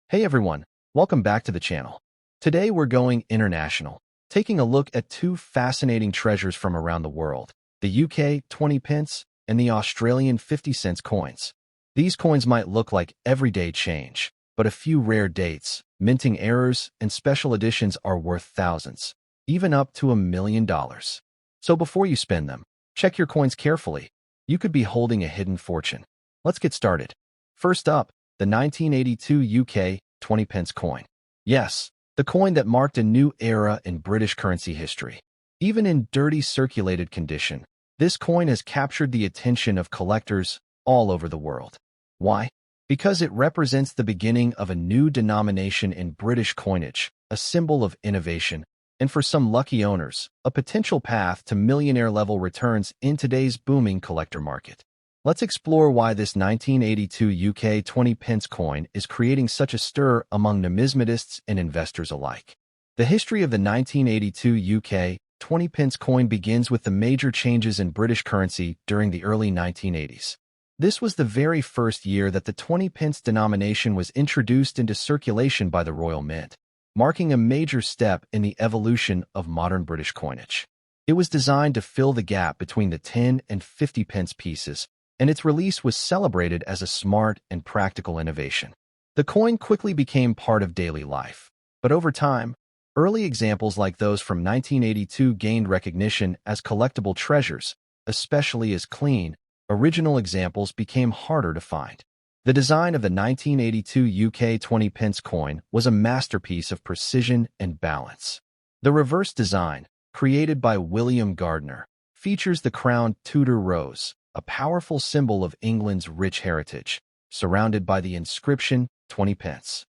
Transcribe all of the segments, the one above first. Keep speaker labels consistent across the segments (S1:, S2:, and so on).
S1: Hey everyone, welcome back to the channel. Today we're going international, taking a look at two fascinating treasures from around the world, the UK 20 pence and the Australian 50 cents coins. These coins might look like everyday change, but a few rare dates, minting errors, and special editions are worth thousands, even up to $1 million. So before you spend them, check your coins carefully. You could be holding a hidden fortune. Let's get started. First up, the 1982 UK 20 pence coin. Yes, the coin that marked a new era in British currency history. Even in dirty circulated condition, this coin has captured the attention of collectors all over the world. Why? Because it represents the beginning of a new denomination in British coinage, a symbol of innovation, and for some lucky owners, a potential path to millionaire-level returns in today's booming collector market. Let's explore why this 1982 UK 20 pence coin is creating such a stir among numismatists and investors alike. The history of the 1982 UK 20 pence coin begins with the major changes in British currency during the early 1980s. This was the very first year that the 20 pence denomination was introduced into circulation by the Royal Mint, marking a major step in the evolution of modern British coinage. It was designed to fill the gap between the 10 and 50 pence pieces, and its release was celebrated as a smart and practical innovation. The coin quickly became part of daily life, but over time, early examples like those from 1982 gained recognition as collectible treasures, especially as clean, original examples became harder to find. The design of the 1982 UK 20 pence coin was a masterpiece of precision and balance. The reverse design, created by William Gardner, features the crowned Tudor rose, a powerful symbol of England's rich heritage, surrounded by the inscription 20 pence.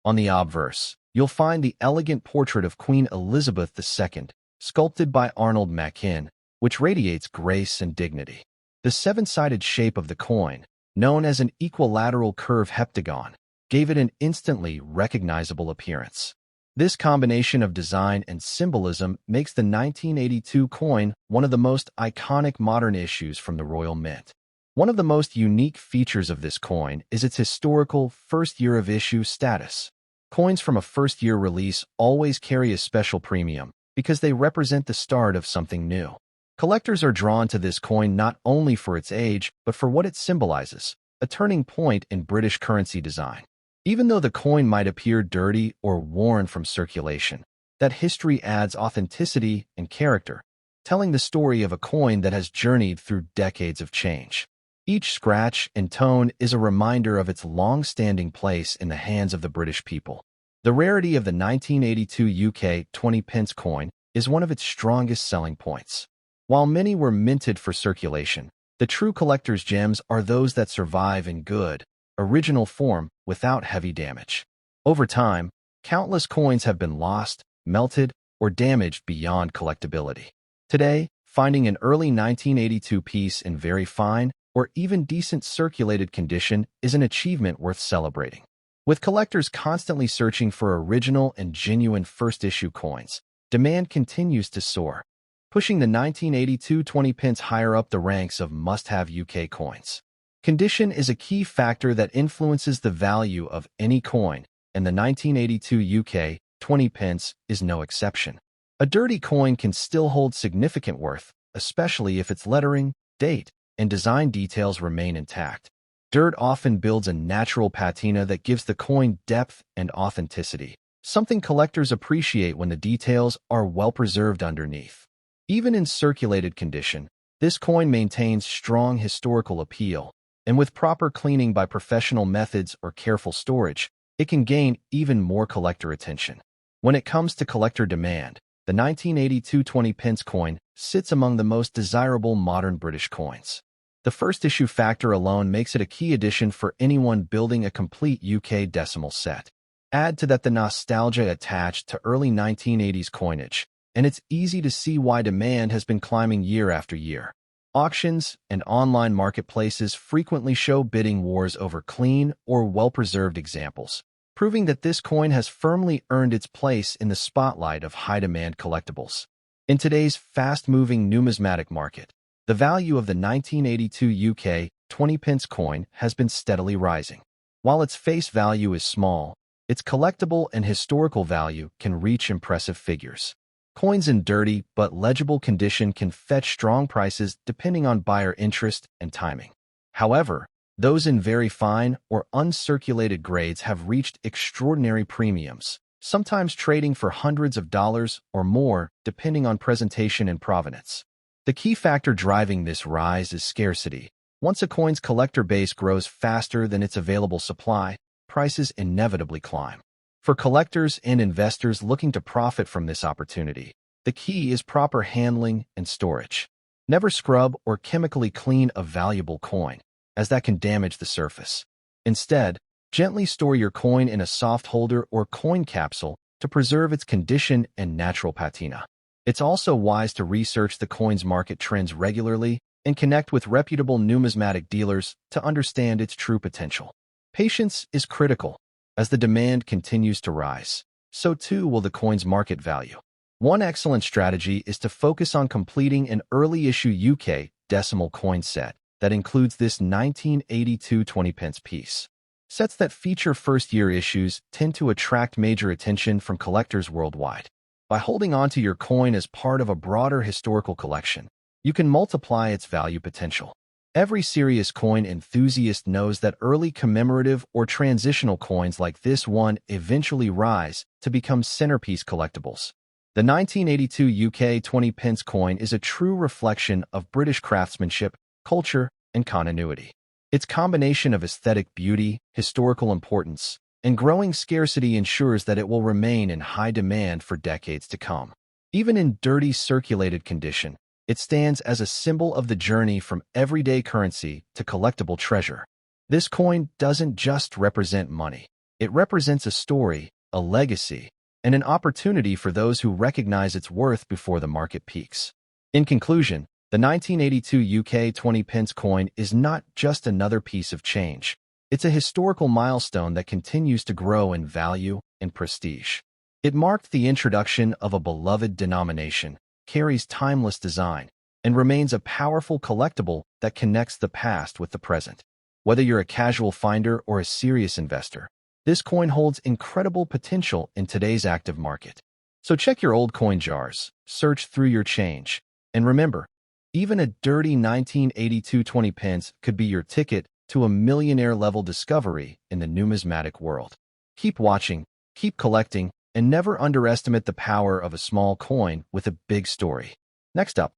S1: On the obverse, you'll find the elegant portrait of Queen Elizabeth II, sculpted by Arnold Machin, which radiates grace and dignity. The seven-sided shape of the coin, known as an equilateral curve heptagon, gave it an instantly recognizable appearance. This combination of design and symbolism makes the 1982 coin one of the most iconic modern issues from the Royal Mint. One of the most unique features of this coin is its historical first-year-of-issue status. Coins from a first-year release always carry a special premium because they represent the start of something new. Collectors are drawn to this coin not only for its age, but for what it symbolizes, a turning point in British currency design. Even though the coin might appear dirty or worn from circulation, that history adds authenticity and character, telling the story of a coin that has journeyed through decades of change. Each scratch and tone is a reminder of its long-standing place in the hands of the British people. The rarity of the 1982 UK 20 pence coin is one of its strongest selling points. While many were minted for circulation, the true collector's gems are those that survive in good, original form without heavy damage. Over time, countless coins have been lost, melted, or damaged beyond collectability. Today, finding an early 1982 piece in very fine or even decent circulated condition is an achievement worth celebrating. With collectors constantly searching for original and genuine first-issue coins, demand continues to soar, pushing the 1982 20 pence higher up the ranks of must-have UK coins. Condition is a key factor that influences the value of any coin, and the 1982 UK 20 pence is no exception. A dirty coin can still hold significant worth, especially if its lettering, date, and design details remain intact. Dirt often builds a natural patina that gives the coin depth and authenticity, something collectors appreciate when the details are well preserved underneath. Even in circulated condition, this coin maintains strong historical appeal, and with proper cleaning by professional methods or careful storage, it can gain even more collector attention. When it comes to collector demand, the 1982 20 pence coin sits among the most desirable modern British coins. The first-issue factor alone makes it a key addition for anyone building a complete UK decimal set. Add to that the nostalgia attached to early 1980s coinage, and it's easy to see why demand has been climbing year after year. Auctions and online marketplaces frequently show bidding wars over clean or well-preserved examples, proving that this coin has firmly earned its place in the spotlight of high-demand collectibles. In today's fast-moving numismatic market, the value of the 1982 UK 20 pence coin has been steadily rising. While its face value is small, Its collectible and historical value can reach impressive figures. Coins in dirty but legible condition can fetch strong prices depending on buyer interest and timing. However, those in very fine or uncirculated grades have reached extraordinary premiums, sometimes trading for hundreds of dollars or more depending on presentation and provenance. The key factor driving this rise is scarcity. Once a coin's collector base grows faster than its available supply, prices inevitably climb. For collectors and investors looking to profit from this opportunity, the key is proper handling and storage. Never scrub or chemically clean a valuable coin, as that can damage the surface. Instead, gently store your coin in a soft holder or coin capsule to preserve its condition and natural patina. It's also wise to research the coin's market trends regularly and connect with reputable numismatic dealers to understand its true potential. Patience is critical. As the demand continues to rise, so too will the coin's market value. One excellent strategy is to focus on completing an early-issue UK decimal coin set that includes this 1982 20-pence piece. Sets that feature first-year issues tend to attract major attention from collectors worldwide. By holding onto your coin as part of a broader historical collection, you can multiply its value potential. Every serious coin enthusiast knows that early commemorative or transitional coins like this one eventually rise to become centerpiece collectibles. The 1982 UK 20-pence coin is a true reflection of British craftsmanship, culture, and continuity. Its combination of aesthetic beauty, historical importance, and growing scarcity ensures that it will remain in high demand for decades to come. Even in dirty circulated condition, it stands as a symbol of the journey from everyday currency to collectible treasure. This coin doesn't just represent money. It represents a story, a legacy, and an opportunity for those who recognize its worth before the market peaks. In conclusion, the 1982 UK 20-pence coin is not just another piece of change. It's a historical milestone that continues to grow in value and prestige. It marked the introduction of a beloved denomination, carries timeless design, and remains a powerful collectible that connects the past with the present. Whether you're a casual finder or a serious investor, this coin holds incredible potential in today's active market. So check your old coin jars, search through your change, and remember, even a dirty 1982 20-pence could be your ticket to a millionaire-level discovery in the numismatic world. Keep watching, keep collecting, and never underestimate the power of a small coin with a big story. Next up,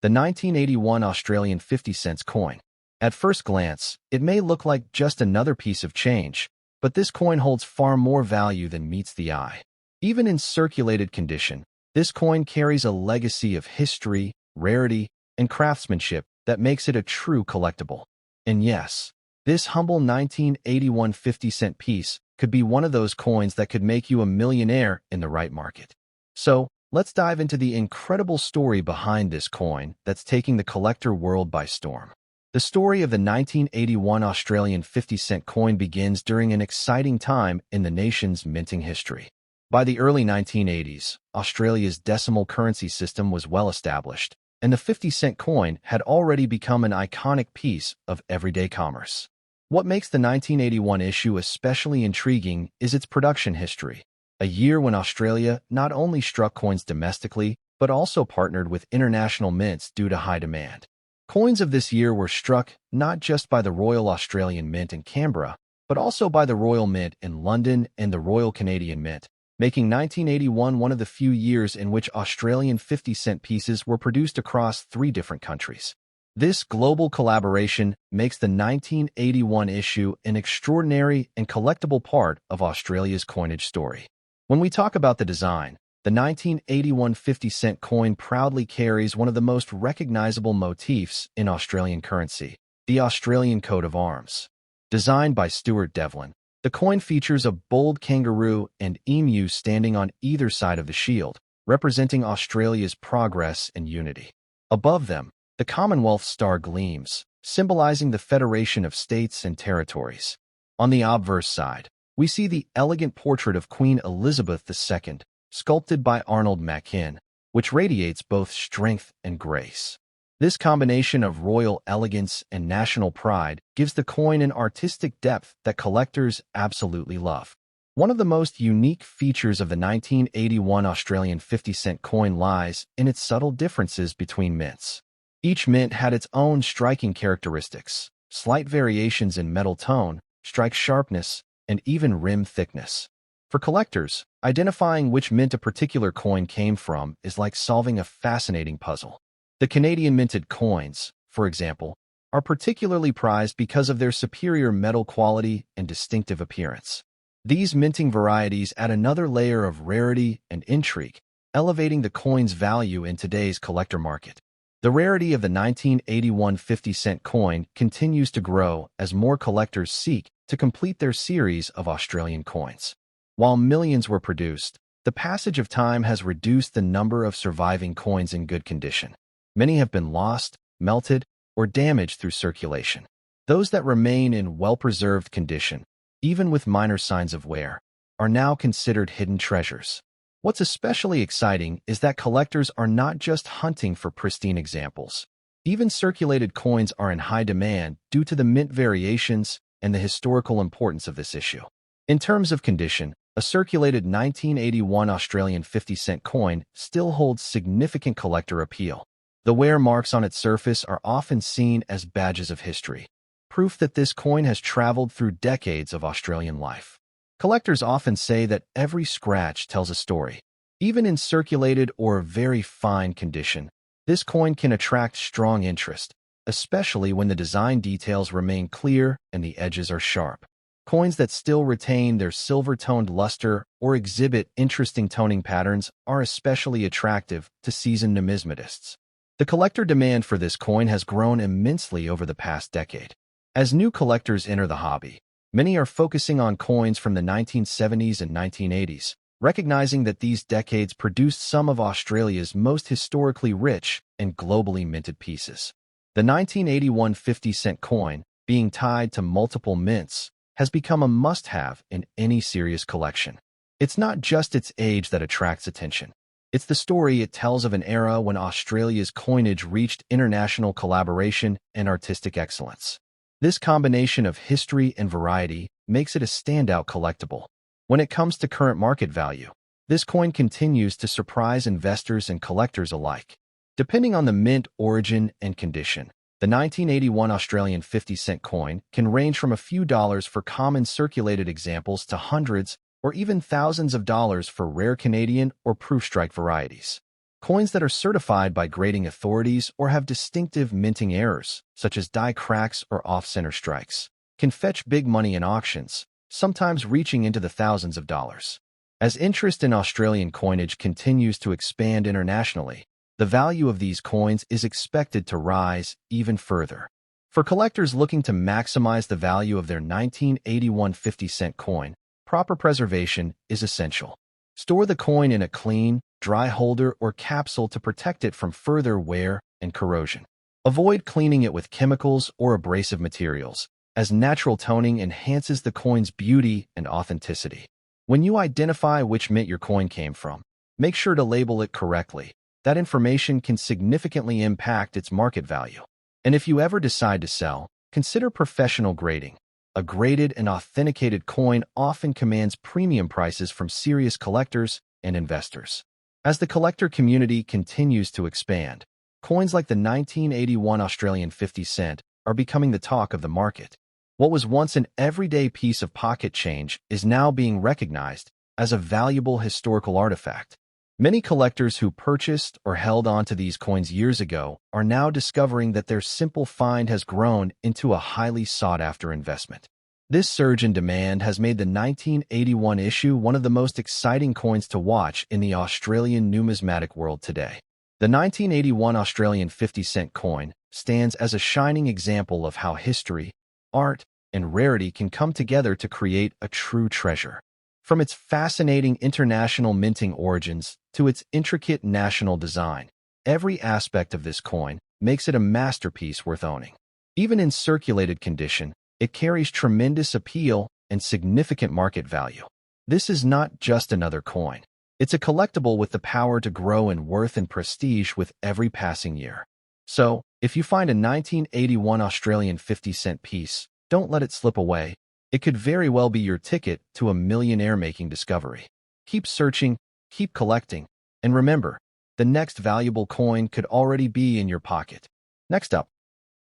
S1: the 1981 Australian 50-cent coin. At first glance, it may look like just another piece of change, but this coin holds far more value than meets the eye. Even in circulated condition, this coin carries a legacy of history, rarity, and craftsmanship that makes it a true collectible. And yes, this humble 1981 50-cent piece could be one of those coins that could make you a millionaire in the right market. So, let's dive into the incredible story behind this coin that's taking the collector world by storm. The story of the 1981 Australian 50-cent coin begins during an exciting time in the nation's minting history. By the early 1980s, Australia's decimal currency system was well established, and the 50-cent coin had already become an iconic piece of everyday commerce. What makes the 1981 issue especially intriguing is its production history, a year when Australia not only struck coins domestically, but also partnered with international mints due to high demand. Coins of this year were struck not just by the Royal Australian Mint in Canberra, but also by the Royal Mint in London and the Royal Canadian Mint, making 1981 one of the few years in which Australian 50-cent pieces were produced across 3 different countries. This global collaboration makes the 1981 issue an extraordinary and collectible part of Australia's coinage story. When we talk about the design, the 1981 50-cent coin proudly carries one of the most recognizable motifs in Australian currency, the Australian coat of arms. Designed by Stuart Devlin, the coin features a bold kangaroo and emu standing on either side of the shield, representing Australia's progress and unity. Above them, the Commonwealth star gleams, symbolizing the federation of states and territories. On the obverse side, we see the elegant portrait of Queen Elizabeth II, sculpted by Arnold Machin, which radiates both strength and grace. This combination of royal elegance and national pride gives the coin an artistic depth that collectors absolutely love. One of the most unique features of the 1981 Australian 50-cent coin lies in its subtle differences between mints. Each mint had its own striking characteristics, slight variations in metal tone, strike sharpness, and even rim thickness. For collectors, identifying which mint a particular coin came from is like solving a fascinating puzzle. The Canadian minted coins, for example, are particularly prized because of their superior metal quality and distinctive appearance. These minting varieties add another layer of rarity and intrigue, elevating the coin's value in today's collector market. The rarity of the 1981 50-cent coin continues to grow as more collectors seek to complete their series of Australian coins. While millions were produced, the passage of time has reduced the number of surviving coins in good condition. Many have been lost, melted, or damaged through circulation. Those that remain in well-preserved condition, even with minor signs of wear, are now considered hidden treasures. What's especially exciting is that collectors are not just hunting for pristine examples. Even circulated coins are in high demand due to the mint variations and the historical importance of this issue. In terms of condition, a circulated 1981 Australian 50-cent coin still holds significant collector appeal. The wear marks on its surface are often seen as badges of history, proof that this coin has traveled through decades of Australian life. Collectors often say that every scratch tells a story. Even in circulated or very fine condition, this coin can attract strong interest, especially when the design details remain clear and the edges are sharp. Coins that still retain their silver-toned luster or exhibit interesting toning patterns are especially attractive to seasoned numismatists. The collector demand for this coin has grown immensely over the past decade. As new collectors enter the hobby, many are focusing on coins from the 1970s and 1980s, recognizing that these decades produced some of Australia's most historically rich and globally minted pieces. The 1981 50-cent coin, being tied to multiple mints, has become a must-have in any serious collection. It's not just its age that attracts attention. It's the story it tells of an era when Australia's coinage reached international collaboration and artistic excellence. This combination of history and variety makes it a standout collectible. When it comes to current market value, this coin continues to surprise investors and collectors alike. Depending on the mint origin and condition, the 1981 Australian 50-cent coin can range from a few dollars for common circulated examples to hundreds or even thousands of dollars for rare Canadian or proof strike varieties. Coins that are certified by grading authorities or have distinctive minting errors, such as die cracks or off-center strikes, can fetch big money in auctions, sometimes reaching into the thousands of dollars. As interest in Australian coinage continues to expand internationally, the value of these coins is expected to rise even further. For collectors looking to maximize the value of their 1981 50-cent coin, proper preservation is essential. Store the coin in a clean, dry holder or capsule to protect it from further wear and corrosion. Avoid cleaning it with chemicals or abrasive materials, as natural toning enhances the coin's beauty and authenticity. When you identify which mint your coin came from, make sure to label it correctly. That information can significantly impact its market value. And if you ever decide to sell, consider professional grading. A graded and authenticated coin often commands premium prices from serious collectors and investors. As the collector community continues to expand, coins like the 1981 Australian 50 cent are becoming the talk of the market. What was once an everyday piece of pocket change is now being recognized as a valuable historical artifact. Many collectors who purchased or held on to these coins years ago are now discovering that their simple find has grown into a highly sought-after investment. This surge in demand has made the 1981 issue one of the most exciting coins to watch in the Australian numismatic world today. The 1981 Australian 50-cent coin stands as a shining example of how history, art, and rarity can come together to create a true treasure. From its fascinating international minting origins to its intricate national design, every aspect of this coin makes it a masterpiece worth owning. Even in circulated condition, it carries tremendous appeal and significant market value. This is not just another coin. It's a collectible with the power to grow in worth and prestige with every passing year. So, if you find a 1981 Australian 50-cent piece, don't let it slip away. It could very well be your ticket to a millionaire-making discovery. Keep searching, keep collecting, and remember, the next valuable coin could already be in your pocket. Next up,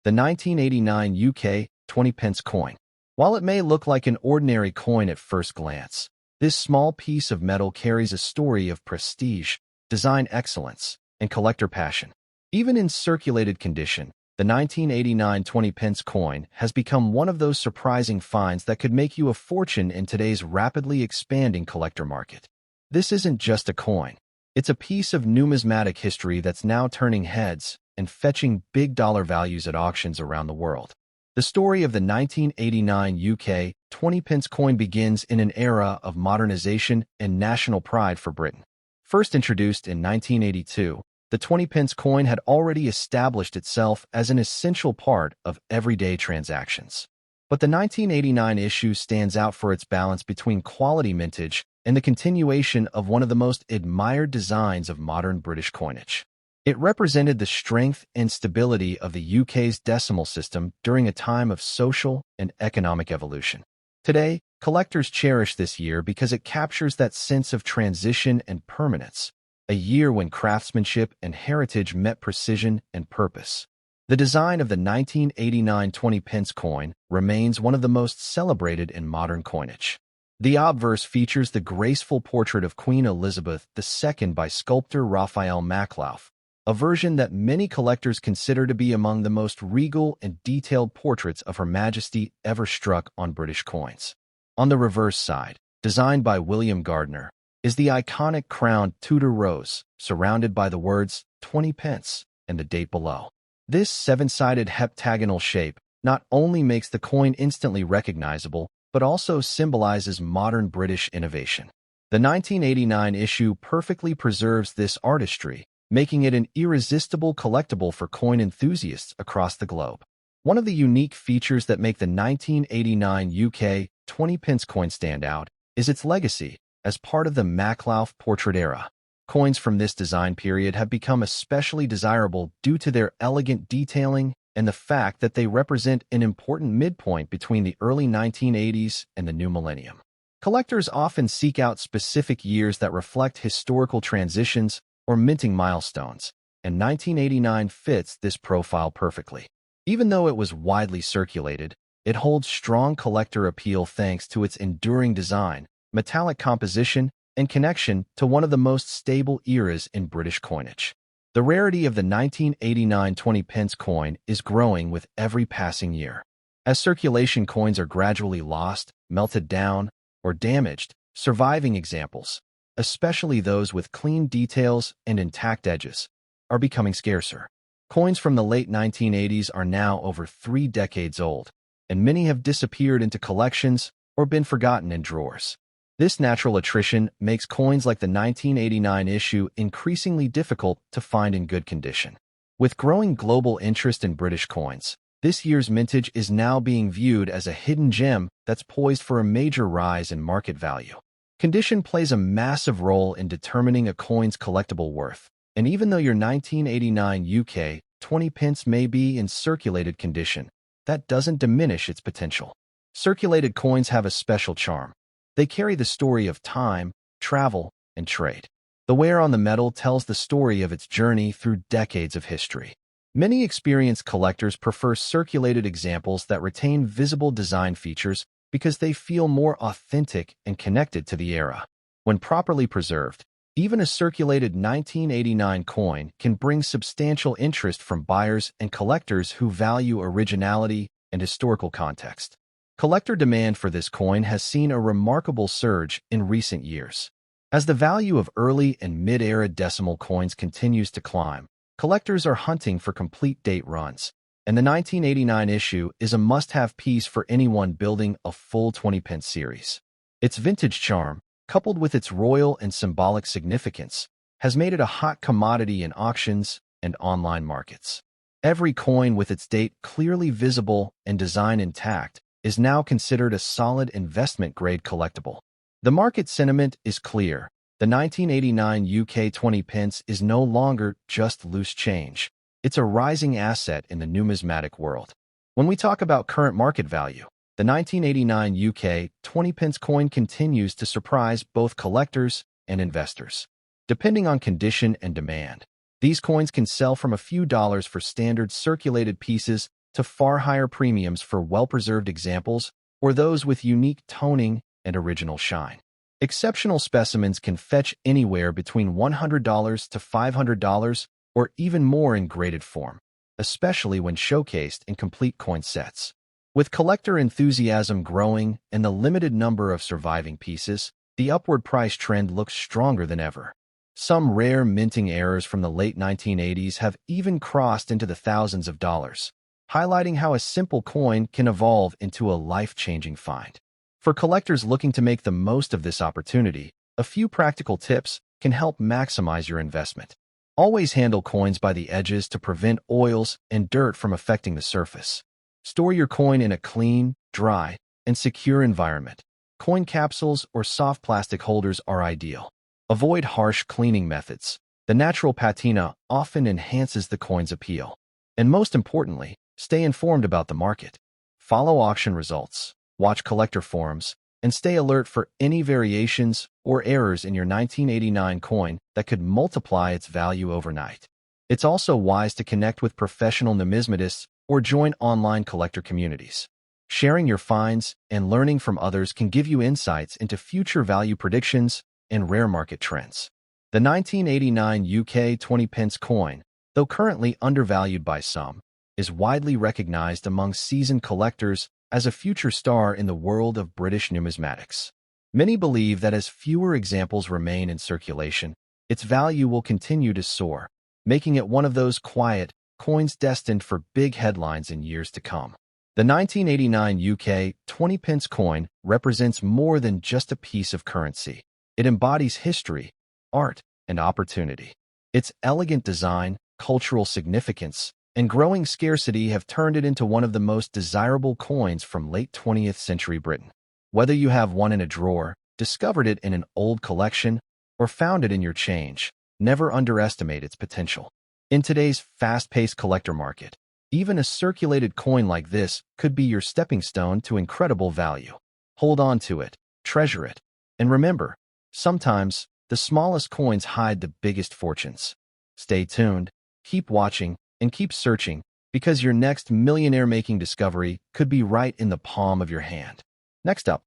S1: the 1989 UK 20 pence coin. While it may look like an ordinary coin at first glance, this small piece of metal carries a story of prestige, design excellence, and collector passion. Even in circulated condition, the 1989 20 pence coin has become one of those surprising finds that could make you a fortune in today's rapidly expanding collector market. This isn't just a coin. It's a piece of numismatic history that's now turning heads and fetching big dollar values at auctions around the world. The story of the 1989 UK 20 pence coin begins in an era of modernization and national pride for Britain. First introduced in 1982, the 20 pence coin had already established itself as an essential part of everyday transactions. But the 1989 issue stands out for its balance between quality mintage and the continuation of one of the most admired designs of modern British coinage. It represented the strength and stability of the UK's decimal system during a time of social and economic evolution. Today, collectors cherish this year because it captures that sense of transition and permanence, a year when craftsmanship and heritage met precision and purpose. The design of the 1989 20 pence coin remains one of the most celebrated in modern coinage. The obverse features the graceful portrait of Queen Elizabeth II by sculptor Raphael Maklauf, a version that many collectors consider to be among the most regal and detailed portraits of Her Majesty ever struck on British coins. On the reverse side, designed by William Gardner, is the iconic crowned Tudor rose, surrounded by the words 20 pence and the date below. This seven-sided heptagonal shape not only makes the coin instantly recognizable, but also symbolizes modern British innovation. The 1989 issue perfectly preserves this artistry, making it an irresistible collectible for coin enthusiasts across the globe. One of the unique features that make the 1989 UK 20 pence coin stand out is its legacy as part of the Maklauf portrait era. Coins from this design period have become especially desirable due to their elegant detailing and the fact that they represent an important midpoint between the early 1980s and the new millennium. Collectors often seek out specific years that reflect historical transitions or minting milestones, and 1989 fits this profile perfectly. Even though it was widely circulated, it holds strong collector appeal thanks to its enduring design, metallic composition, and connection to one of the most stable eras in British coinage. The rarity of the 1989 20 pence coin is growing with every passing year. As circulation coins are gradually lost, melted down, or damaged, surviving examples, especially those with clean details and intact edges, are becoming scarcer. Coins from the late 1980s are now over 3 decades old, and many have disappeared into collections or been forgotten in drawers. This natural attrition makes coins like the 1989 issue increasingly difficult to find in good condition. With growing global interest in British coins, this year's mintage is now being viewed as a hidden gem that's poised for a major rise in market value. Condition plays a massive role in determining a coin's collectible worth, and even though your 1989 UK 20 pence may be in circulated condition, that doesn't diminish its potential. Circulated coins have a special charm. They carry the story of time, travel, and trade. The wear on the metal tells the story of its journey through decades of history. Many experienced collectors prefer circulated examples that retain visible design features because they feel more authentic and connected to the era. When properly preserved, even a circulated 1989 coin can bring substantial interest from buyers and collectors who value originality and historical context. Collector demand for this coin has seen a remarkable surge in recent years. As the value of early and mid-era decimal coins continues to climb, collectors are hunting for complete date runs, and the 1989 issue is a must-have piece for anyone building a full 20 pence series. Its vintage charm, coupled with its royal and symbolic significance, has made it a hot commodity in auctions and online markets. Every coin with its date clearly visible and design intact is now considered a solid investment-grade collectible. The market sentiment is clear. The 1989 UK 20 pence is no longer just loose change. It's a rising asset in the numismatic world. When we talk about current market value, The 1989 UK 20 pence coin continues to surprise both collectors and investors. Depending on condition and demand, these coins can sell from a few dollars for standard circulated pieces to far higher premiums for well-preserved examples or those with unique toning and original shine. Exceptional specimens can fetch anywhere between $100 to $500 or even more in graded form, especially when showcased in complete coin sets. With collector enthusiasm growing and the limited number of surviving pieces, the upward price trend looks stronger than ever. Some rare minting errors from the late 1980s have even crossed into the thousands of dollars, highlighting how a simple coin can evolve into a life-changing find. For collectors looking to make the most of this opportunity, a few practical tips can help maximize your investment. Always handle coins by the edges to prevent oils and dirt from affecting the surface. Store your coin in a clean, dry, and secure environment. Coin capsules or soft plastic holders are ideal. Avoid harsh cleaning methods. The natural patina often enhances the coin's appeal. And most importantly, stay informed about the market. Follow auction results, watch collector forums, and stay alert for any variations or errors in your 1989 coin that could multiply its value overnight. It's also wise to connect with professional numismatists or join online collector communities. Sharing your finds and learning from others can give you insights into future value predictions and rare market trends. The 1989 UK 20 pence coin, though currently undervalued by some, is widely recognized among seasoned collectors as a future star in the world of British numismatics. Many believe that as fewer examples remain in circulation, its value will continue to soar, making it one of those quiet coins destined for big headlines in years to come. The 1989 UK 20 pence coin represents more than just a piece of currency. It embodies history, art, and opportunity. Its elegant design, cultural significance, and growing scarcity have turned it into one of the most desirable coins from late 20th century Britain. Whether you have one in a drawer, discovered it in an old collection, or found it in your change, never underestimate its potential. In today's fast-paced collector market, even a circulated coin like this could be your stepping stone to incredible value. Hold on to it, treasure it, and remember, sometimes the smallest coins hide the biggest fortunes. Stay tuned, keep watching, and keep searching, because your next millionaire-making discovery could be right in the palm of your hand. Next up,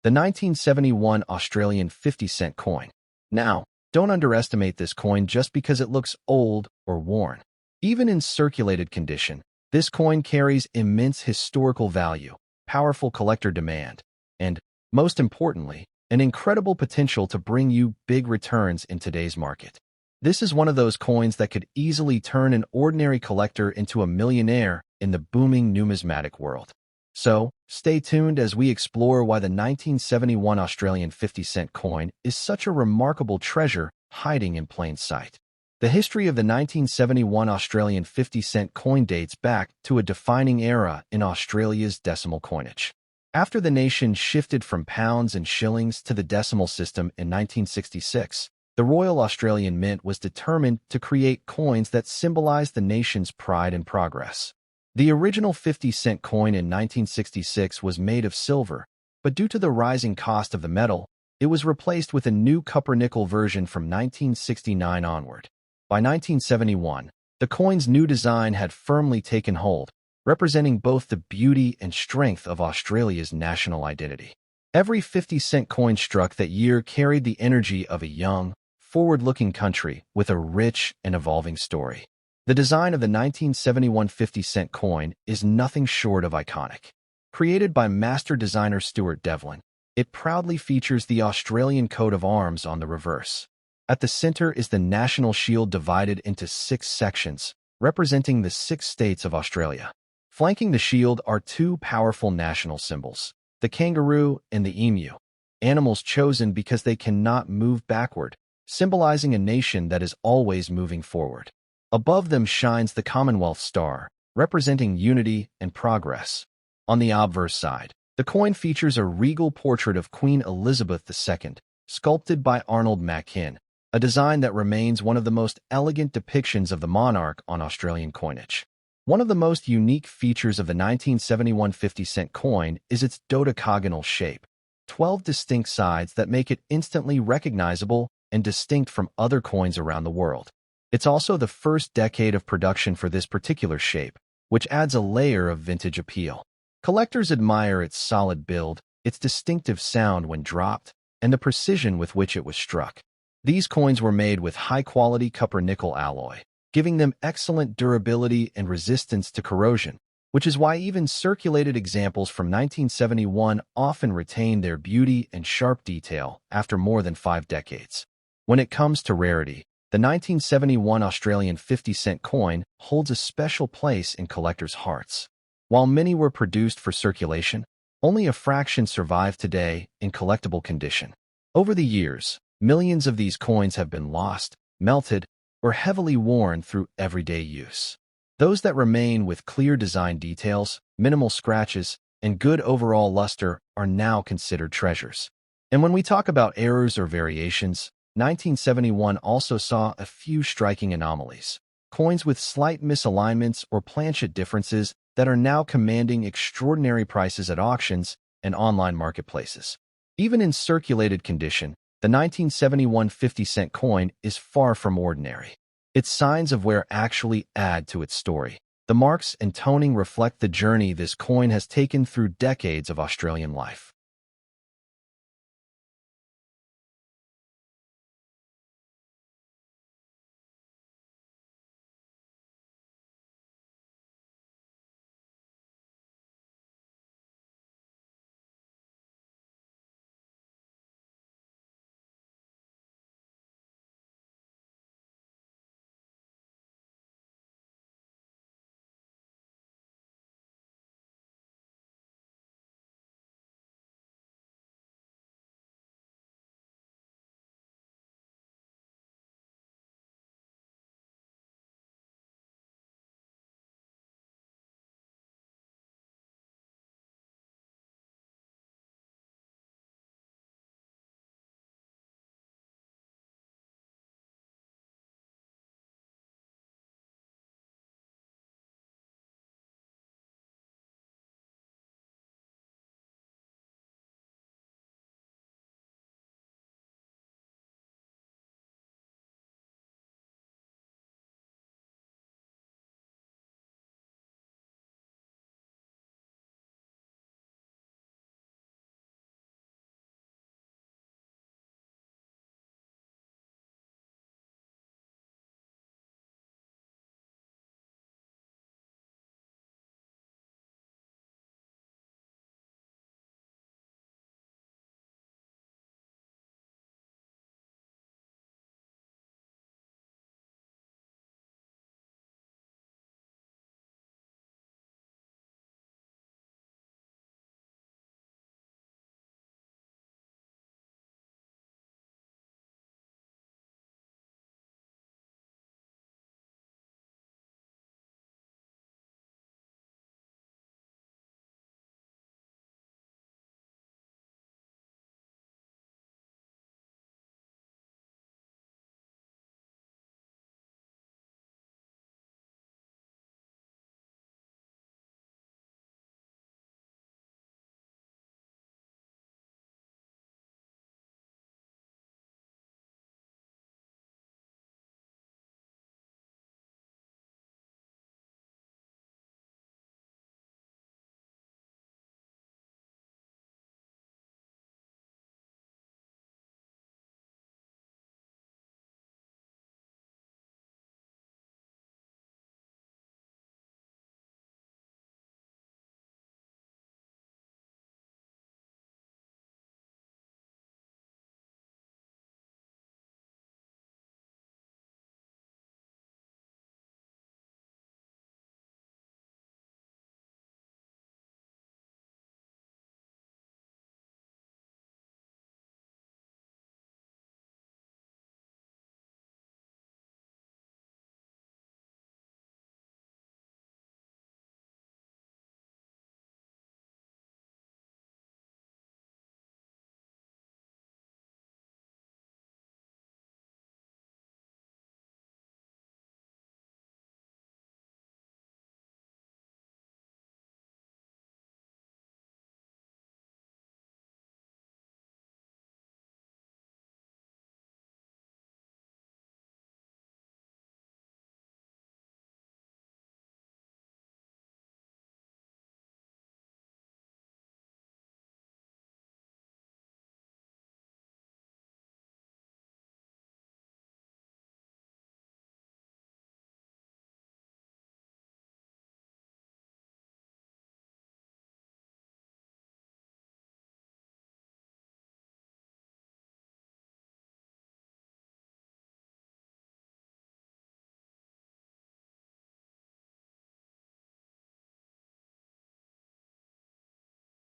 S1: the 1971 Australian 50-cent coin. Now, don't underestimate this coin just because it looks old or worn. Even in circulated condition, this coin carries immense historical value, powerful collector demand, and, most importantly, an incredible potential to bring you big returns in today's market. This is one of those coins that could easily turn an ordinary collector into a millionaire in the booming numismatic world. So, stay tuned as we explore why the 1971 Australian 50-cent coin is such a remarkable treasure hiding in plain sight. The history of the 1971 Australian 50-cent coin dates back to a defining era in Australia's decimal coinage. After the nation shifted from pounds and shillings to the decimal system in 1966, the Royal Australian Mint was determined to create coins that symbolized the nation's pride and progress. The original 50-cent coin in 1966 was made of silver, but due to the rising cost of the metal, it was replaced with a new copper-nickel version from 1969 onward. By 1971, the coin's new design had firmly taken hold, representing both the beauty and strength of Australia's national identity. Every 50-cent coin struck that year carried the energy of a young, forward-looking country with a rich and evolving story. The design of the 1971 50-cent coin is nothing short of iconic. Created by master designer Stuart Devlin, it proudly features the Australian coat of arms on the reverse. At the center is the national shield divided into 6 sections, representing the 6 states of Australia. Flanking the shield are 2 powerful national symbols, the kangaroo and the emu, animals chosen because they cannot move backward, symbolizing a nation that is always moving forward. Above them shines the Commonwealth Star, representing unity and progress. On the obverse side, the coin features a regal portrait of Queen Elizabeth II, sculpted by Arnold Machin, a design that remains one of the most elegant depictions of the monarch on Australian coinage. One of the most unique features of the 1971 50-cent coin is its dodecagonal shape, 12 distinct sides that make it instantly recognizable and distinct from other coins around the world. It's also the first decade of production for this particular shape, which adds a layer of vintage appeal. Collectors admire its solid build, its distinctive sound when dropped, and the precision with which it was struck. These coins were made with high-quality copper-nickel alloy, giving them excellent durability and resistance to corrosion, which is why even circulated examples from 1971 often retain their beauty and sharp detail after more than 5 decades. When it comes to rarity, the 1971 Australian 50-cent coin holds a special place in collectors' hearts. While many were produced for circulation, only a fraction survive today in collectible condition. Over the years, millions of these coins have been lost, melted, or heavily worn through everyday use. Those that remain with clear design details, minimal scratches, and good overall luster are now considered treasures. And when we talk about errors or variations, 1971 also saw a few striking anomalies. Coins with slight misalignments or planchet differences that are now commanding extraordinary prices at auctions and online marketplaces. Even in circulated condition, the 1971 50-cent coin is far from ordinary. Its signs of wear actually add to its story. The marks and toning reflect the journey this coin has taken through decades of Australian life.